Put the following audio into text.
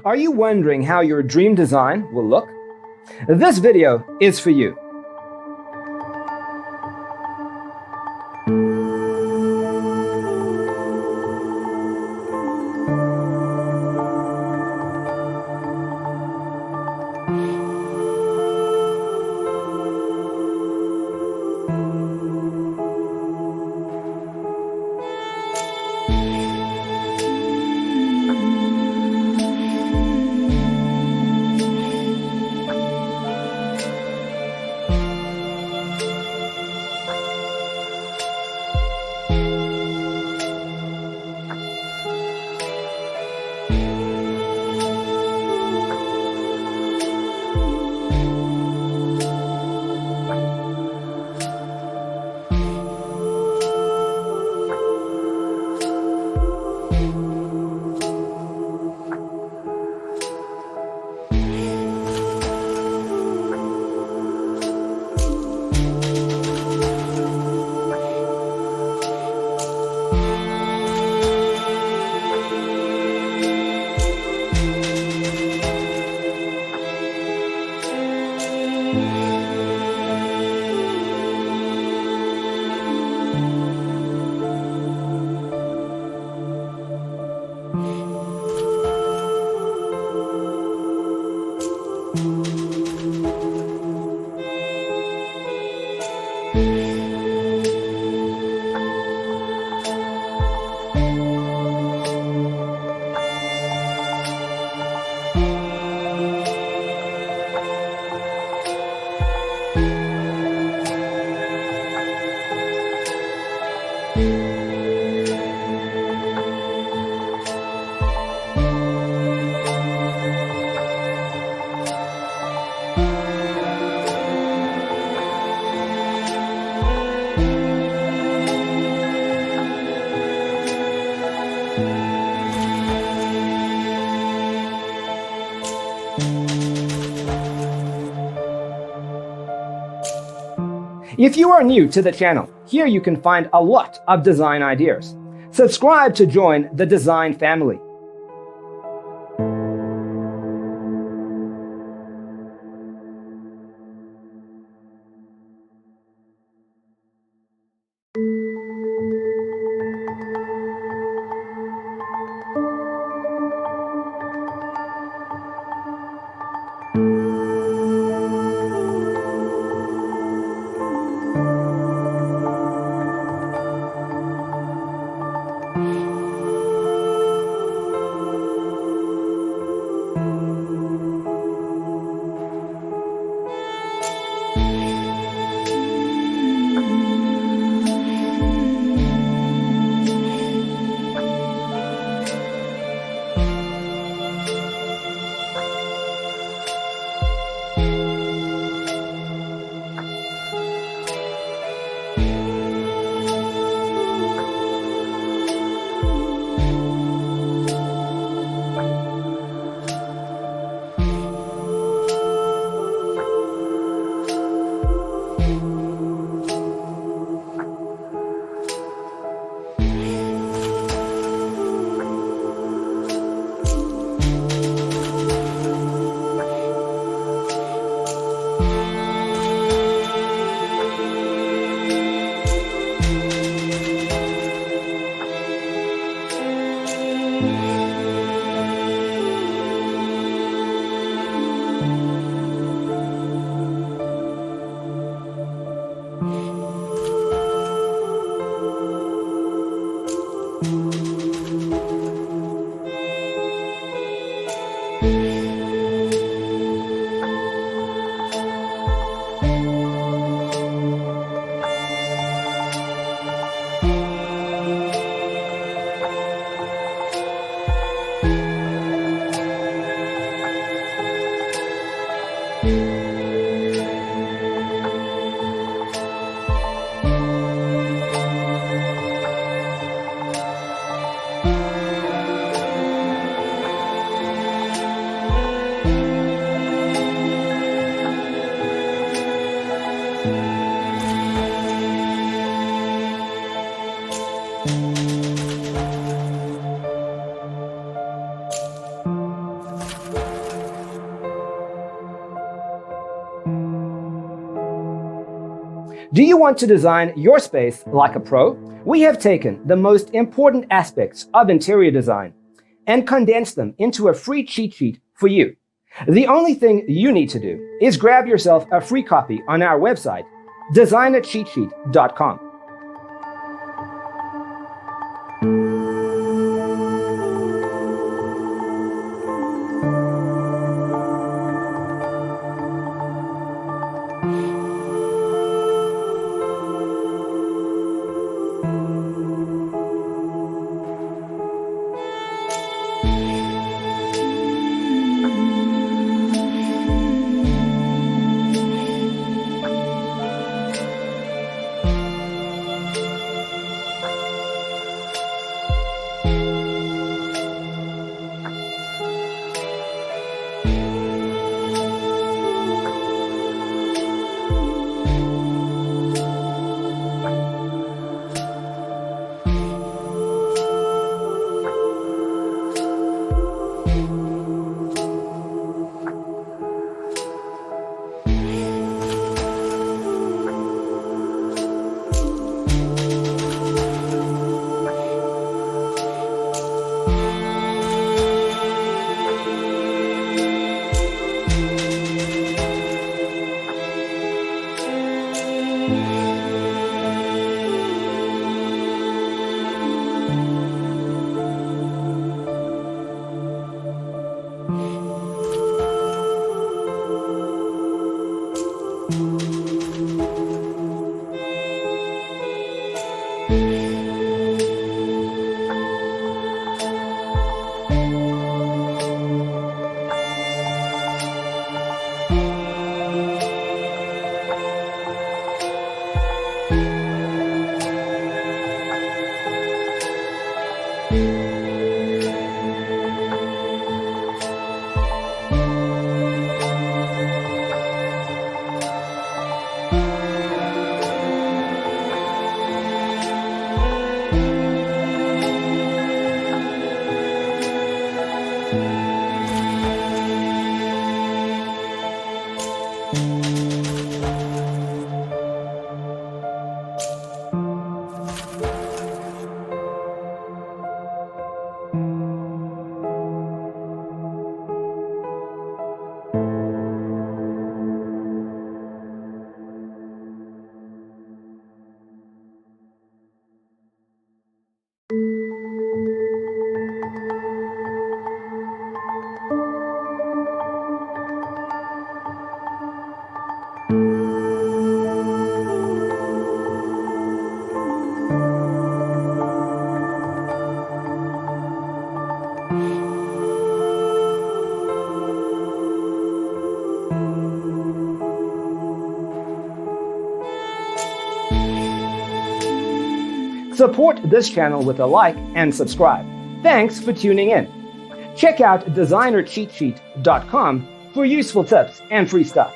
Are you wondering how your dream design will look? This video is for you. If you are new to the channel, here you can find a lot of design ideas. Subscribe to join the design family. Do you want to design your space like a pro? We have taken the most important aspects of interior design and condensed them into a free cheat sheet for you. The only thing you need to do is grab yourself a free copy on our website, designercheatsheet.com. Support this channel with a like and subscribe. Thanks for tuning in. Check out designercheatsheet.com for useful tips and free stuff.